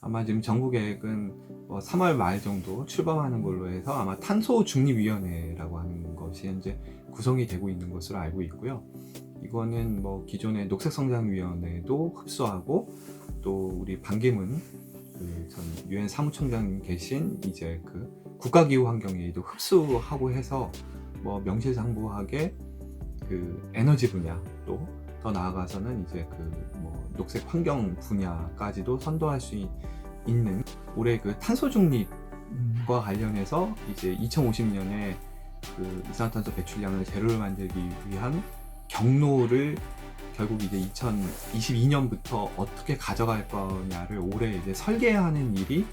아마 지금 정부 계획은 3월 말 정도 출범하는 걸로 해서 아마 탄소중립위원회라고 하는 것이 현재 구성이 되고 있는 것으로 알고 있고요. 이거는 기존의 녹색성장위원회도 흡수하고, 또 우리 반기문 전 유엔 사무총장 계신 이제 국가기후환경회의도 흡수하고 해서 명실상부하게 에너지 분야, 또 더 나아가서는 이제 녹색 환경 분야까지도 선도할 수 있는 올해 탄소 중립과 관련해서 이제 2050년에 이산화탄소 배출량을 제로를 만들기 위한 경로를 결국 이제 2022년부터 어떻게 가져갈 거냐를 올해 이제 설계하는 일이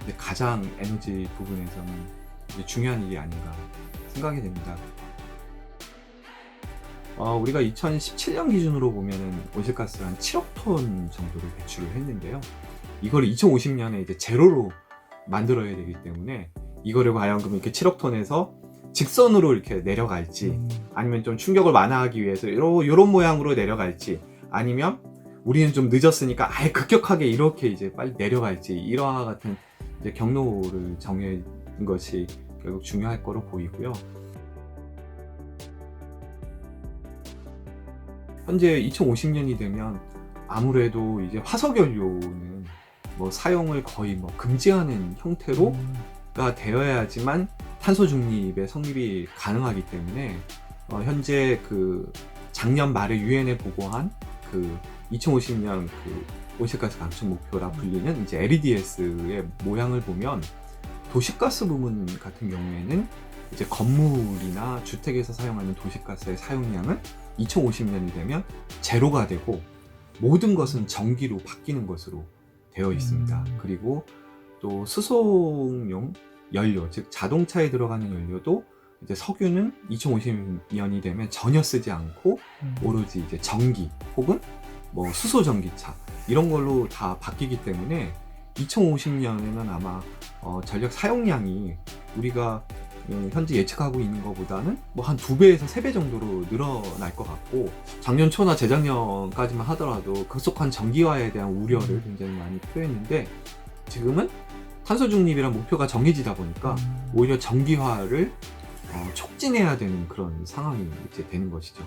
이제 가장 에너지 부분에서는 이제 중요한 일이 아닌가 생각이 됩니다. 우리가 2017년 기준으로 보면은 온실가스를 한 7억 톤 정도를 배출을 했는데요. 이걸 2050년에 이제 제로로 만들어야 되기 때문에 이거를 과연 그럼 이렇게 7억 톤에서 직선으로 이렇게 내려갈지, 아니면 좀 충격을 완화하기 위해서 이런 모양으로 내려갈지, 아니면 우리는 좀 늦었으니까 아예 급격하게 이렇게 이제 빨리 내려갈지, 이러한 같은 이제 경로를 정해는 것이 결국 중요할 거로 보이고요. 현재 2050년이 되면 아무래도 이제 화석연료는 사용을 거의 금지하는 형태로가 되어야지만 탄소 중립의 성립이 가능하기 때문에 현재 작년 말에 유엔에 보고한 2050년 온실가스 감축 목표라 불리는 이제 LEDS의 모양을 보면, 도시가스 부분 같은 경우에는 이제 건물이나 주택에서 사용하는 도시가스의 사용량은 2050년이 되면 제로가 되고 모든 것은 전기로 바뀌는 것으로 되어 있습니다. 그리고 또 수송용 연료, 즉 자동차에 들어가는 연료도 이제 석유는 2050년이 되면 전혀 쓰지 않고 오로지 이제 전기 혹은 수소 전기차 이런 걸로 다 바뀌기 때문에 2050년에는 아마 전력 사용량이 우리가 현재 예측하고 있는 것보다는 한 2배에서 3배 정도로 늘어날 것 같고, 작년 초나 재작년까지만 하더라도 급속한 전기화에 대한 우려를 굉장히 많이 표했는데, 지금은 탄소 중립이란 목표가 정해지다 보니까 오히려 전기화를 촉진해야 되는 그런 상황이 이제 되는 것이죠.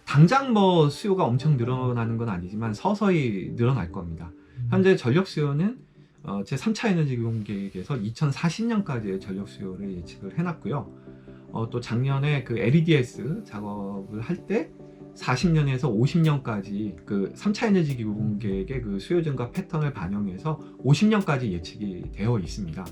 당장 수요가 엄청 늘어나는 건 아니지만 서서히 늘어날 겁니다. 현재 전력 수요는 제3차 에너지 기본 계획에서 2040년까지의 전력 수요를 예측을 해놨고요. 또 작년에 LEDS 작업을 할 때 40년에서 50년까지 3차 에너지 기본 계획의 수요 증가 패턴을 반영해서 50년까지 예측이 되어 있습니다.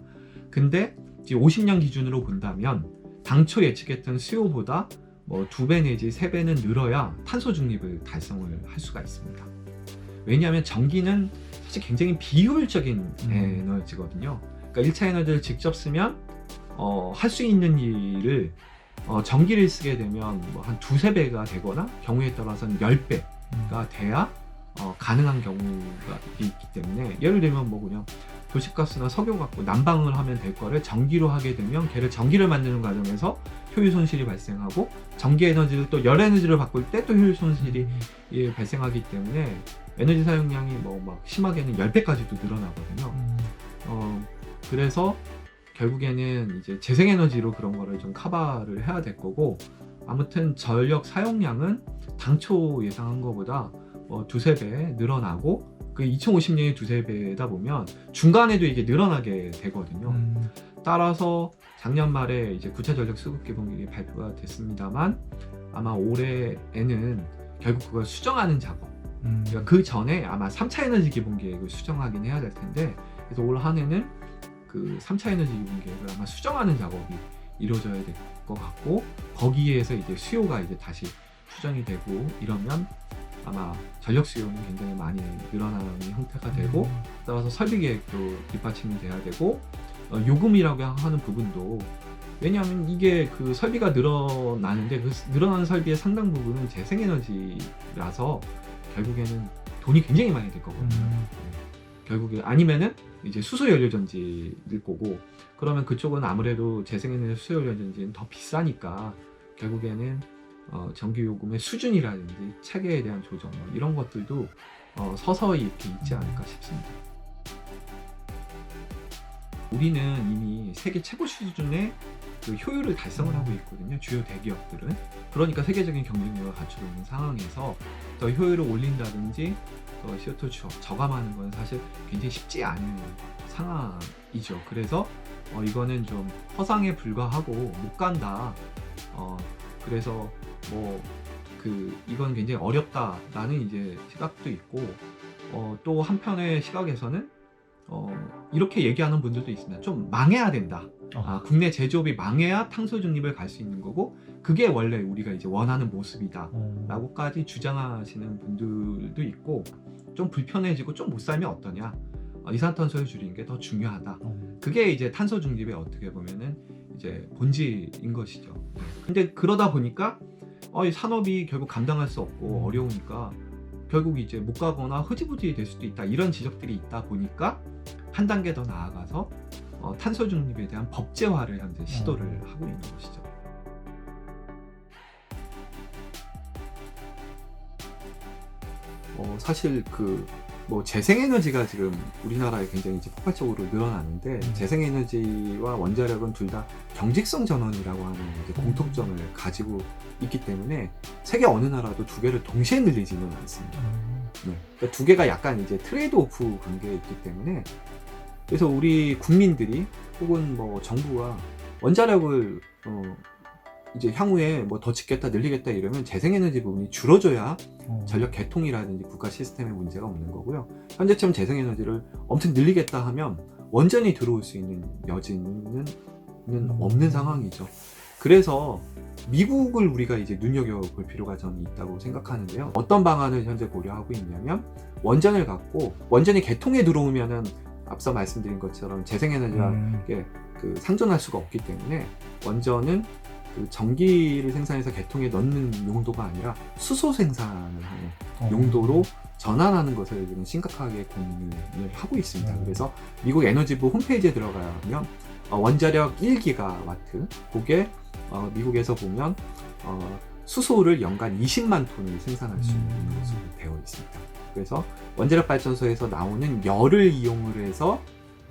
근데 이제 50년 기준으로 본다면 당초 예측했던 수요보다 2배 내지 3배는 늘어야 탄소 중립을 달성을 할 수가 있습니다. 왜냐하면 전기는 사실 굉장히 비효율적인 에너지거든요. 그러니까 1차 에너지를 직접 쓰면 할 수 있는 일을 전기를 쓰게 되면 한 2~3배가 되거나 경우에 따라서는 10배가 돼야 가능한 경우가 있기 때문에, 예를 들면 그냥 도시가스나 석유 갖고 난방을 하면 될 거를 전기로 하게 되면 걔를 전기를 만드는 과정에서 효율 손실이 발생하고, 전기 에너지를 또 열 에너지를 바꿀 때 또 효율 손실이 발생하기 때문에 에너지 사용량이 심하게는 10배까지도 늘어나거든요. 그래서 결국에는 이제 재생에너지로 그런 거를 좀 커버를 해야 될 거고, 아무튼 전력 사용량은 당초 예상한 것보다 2~3배 늘어나고, 2050년이 2~3배다 보면 중간에도 이게 늘어나게 되거든요. 따라서 작년 말에 이제 9차 전력 수급 기본 계획이 발표가 됐습니다만, 아마 올해에는 결국 그걸 수정하는 작업, 그러니까 그 전에 아마 3차 에너지 기본 계획을 수정하긴 해야 될 텐데, 그래서 올 한 해는 3차 에너지 기본 계획을 아마 수정하는 작업이 이루어져야 될 것 같고, 거기에서 이제 수요가 이제 다시 수정이 되고 이러면 아마 전력 수요는 굉장히 많이 늘어나는 형태가 되고, 따라서 설비 계획도 뒷받침이 돼야 되고, 요금이라고 하는 부분도, 왜냐하면 이게 설비가 늘어나는데 늘어나는 설비의 상당 부분은 재생에너지라서 결국에는 돈이 굉장히 많이 들 거거든요. 결국에 아니면은 이제 수소연료전지일 거고, 그러면 그쪽은 아무래도 재생에너지 수소연료전지는 더 비싸니까 결국에는 전기요금의 수준이라든지 체계에 대한 조정 이런 것들도 서서히 이렇게 있지 않을까 싶습니다. 우리는 이미 세계 최고 수준의 그 효율을 달성을 하고 있거든요. 주요 대기업들은. 그러니까 세계적인 경쟁력을 갖추고 있는 상황에서 더 효율을 올린다든지 더 CO2 저감하는 건 사실 굉장히 쉽지 않은 상황이죠. 그래서 이거는 좀 허상에 불과하고 못 간다. 그래서 뭐 이건 굉장히 어렵다라는 이제 시각도 있고, 또 한편의 시각에서는 이렇게 얘기하는 분들도 있습니다. 좀 망해야 된다. 국내 제조업이 망해야 탄소 중립을 갈 수 있는 거고, 그게 원래 우리가 이제 원하는 모습이다 라고까지 주장하시는 분들도 있고, 좀 불편해지고 좀 못 살면 어떠냐, 이산탄소를 줄이는 게 더 중요하다. 그게 이제 탄소 중립의 어떻게 보면은 이제 본질인 것이죠. 근데 그러다 보니까 이 산업이 결국 감당할 수 없고 어려우니까 결국 이제 못 가거나 흐지부지 될 수도 있다, 이런 지적들이 있다 보니까 한 단계 더 나아가서 탄소 중립에 대한 법제화를 현재 시도를 하고 있는 것이죠. 사실 뭐 재생에너지가 지금 우리나라에 굉장히 이제 폭발적으로 늘어나는데, 재생에너지와 원자력은 둘 다 경직성 전원이라고 하는 이제 공통점을 가지고 있기 때문에 세계 어느 나라도 두 개를 동시에 늘리지는 않습니다. 그러니까 두 개가 약간 이제 트레이드 오프 관계에 있기 때문에, 그래서 우리 국민들이 혹은 뭐 정부가 원자력을 이제 향후에 뭐 더 짓겠다 늘리겠다 이러면 재생에너지 부분이 줄어줘야 전력 개통이라든지 국가 시스템에 문제가 없는 거고요. 현재처럼 재생에너지를 엄청 늘리겠다 하면 원전이 들어올 수 있는 여지는 없는 상황이죠. 그래서 미국을 우리가 이제 눈여겨볼 필요가 저는 있다고 생각하는데요. 어떤 방안을 현재 고려하고 있냐면, 원전을 갖고 원전이 개통에 들어오면은 앞서 말씀드린 것처럼 재생에너지와 상존할 수가 없기 때문에 원전은 전기를 생산해서 개통에 넣는 용도가 아니라 수소 생산을 하는 용도로 전환하는 것을 지금 심각하게 고민을 하고 있습니다. 그래서 미국 에너지부 홈페이지에 들어가면 원자력 1기가와트, 그게 미국에서 보면 수소를 연간 20만 톤을 생산할 수 있는 것으로 되어 있습니다. 그래서 원자력 발전소에서 나오는 열을 이용을 해서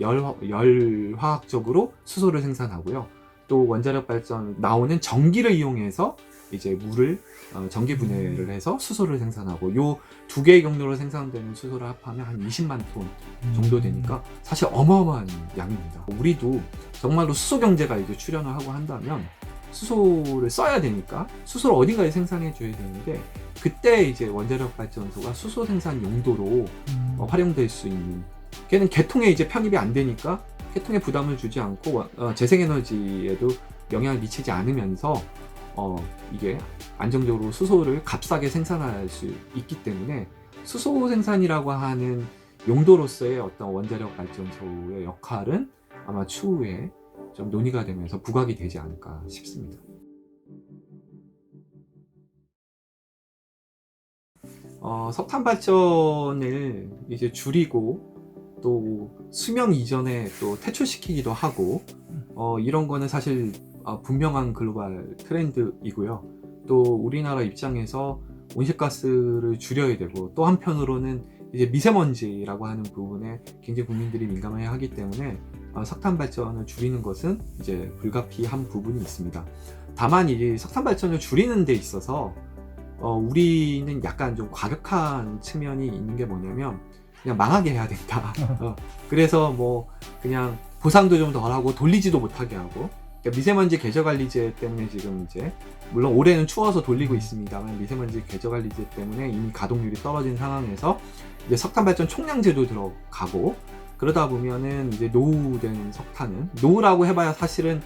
열화학적으로 수소를 생산하고요. 또 원자력 발전 나오는 전기를 이용해서 이제 물을 전기 분해를 해서 수소를 생산하고, 요 두 개의 경로로 생산되는 수소를 합하면 한 20만 톤 정도 되니까 사실 어마어마한 양입니다. 우리도 정말로 수소 경제가 이제 출현을 하고 한다면 수소를 써야 되니까 수소를 어딘가에 생산해 줘야 되는데, 그때 이제 원자력 발전소가 수소 생산 용도로 활용될 수 있는, 걔는 개통에 이제 편입이 안 되니까 개통에 부담을 주지 않고 재생에너지에도 영향을 미치지 않으면서 이게 안정적으로 수소를 값싸게 생산할 수 있기 때문에, 수소 생산이라고 하는 용도로서의 어떤 원자력 발전소의 역할은 아마 추후에 좀 논의가 되면서 부각이 되지 않을까 싶습니다. 석탄 발전을 이제 줄이고 또 수명 이전에 또 퇴출시키기도 하고, 이런 거는 사실 분명한 글로벌 트렌드이고요. 또 우리나라 입장에서 온실가스를 줄여야 되고, 또 한편으로는 이제 미세먼지라고 하는 부분에 굉장히 국민들이 민감해 하기 때문에 석탄 발전을 줄이는 것은 이제 불가피한 부분이 있습니다. 다만 이 석탄 발전을 줄이는 데 있어서 우리는 약간 좀 과격한 측면이 있는 게 뭐냐면, 그냥 망하게 해야 된다. 그래서 뭐 그냥 보상도 좀 덜하고 돌리지도 못하게 하고, 그러니까 미세먼지 계절관리제 때문에 지금 이제 물론 올해는 추워서 돌리고 있습니다만, 미세먼지 계절관리제 때문에 이미 가동률이 떨어진 상황에서 이제 석탄 발전 총량제도 들어가고, 그러다 보면은 이제 노후된 석탄은, 노후라고 해봐야 사실은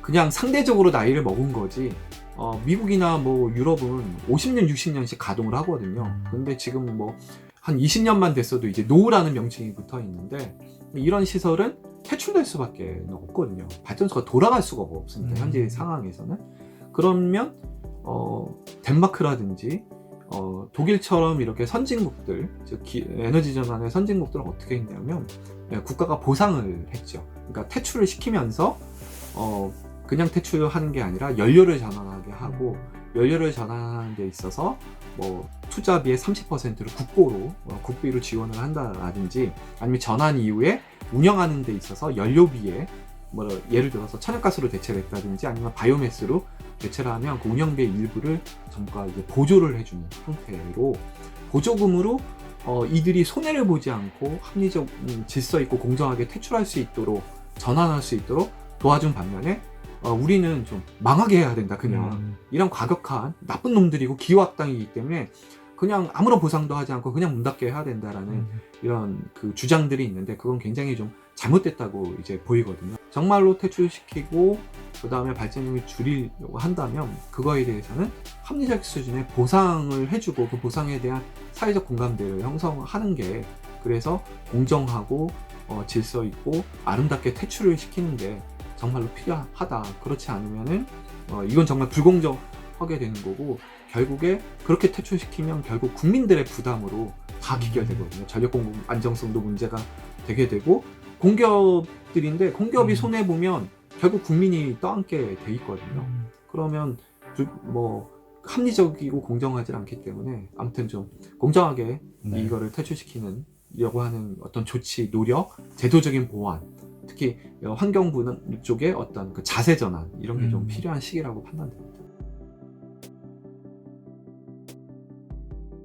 그냥 상대적으로 나이를 먹은 거지, 미국이나 뭐 유럽은 50년, 60년씩 가동을 하거든요. 근데 지금 뭐 한 20년만 됐어도 이제 노후라는 명칭이 붙어 있는데, 이런 시설은 퇴출될 수밖에 없거든요. 발전소가 돌아갈 수가 없습니다. 현재 상황에서는. 그러면 덴마크라든지 독일처럼 이렇게 선진국들, 즉 에너지 전환의 선진국들은 어떻게 했냐면 국가가 보상을 했죠. 그러니까 퇴출을 시키면서 그냥 퇴출하는 게 아니라 연료를 전환하게 하고, 연료를 전환하는 데 있어서 뭐 투자비의 30%를 국비로 지원을 한다라든지, 아니면 전환 이후에 운영하는 데 있어서 연료비에 뭐 예를 들어서 천연가스로 대체를 했다든지 아니면 바이오매스로 대체를 하면 그 운영비 일부를 정부가 이제 보조를 해주는 형태로, 보조금으로 이들이 손해를 보지 않고 합리적, 질서 있고 공정하게 퇴출할 수 있도록, 전환할 수 있도록 도와준 반면에 우리는 좀 망하게 해야 된다, 그냥. 이런 과격한 나쁜 놈들이고 기호학당이기 때문에 그냥 아무런 보상도 하지 않고 그냥 문 닫게 해야 된다라는 이런 그 주장들이 있는데, 그건 굉장히 좀 잘못됐다고 이제 보이거든요. 정말로 퇴출시키고 그 다음에 발전량을 줄이려고 한다면 그거에 대해서는 합리적 수준의 보상을 해주고, 그 보상에 대한 사회적 공감대를 형성하는 게, 그래서 공정하고 질서 있고 아름답게 퇴출을 시키는 게 정말로 필요하다. 그렇지 않으면은 이건 정말 불공정하게 되는 거고, 결국에 그렇게 퇴출시키면 결국 국민들의 부담으로 다 귀결되거든요. 전력 공급 안정성도 문제가 되게 되고, 공기업들인데 공기업이 손해 보면 결국 국민이 떠안게 돼 있거든요. 그러면 뭐 합리적이고 공정하지 않기 때문에, 아무튼 좀 공정하게 이거를 퇴출시키려고 하는 어떤 조치, 노력, 제도적인 보완, 특히 환경부 쪽의 어떤 그 자세 전환, 이런 게 좀 필요한 시기라고 판단됩니다.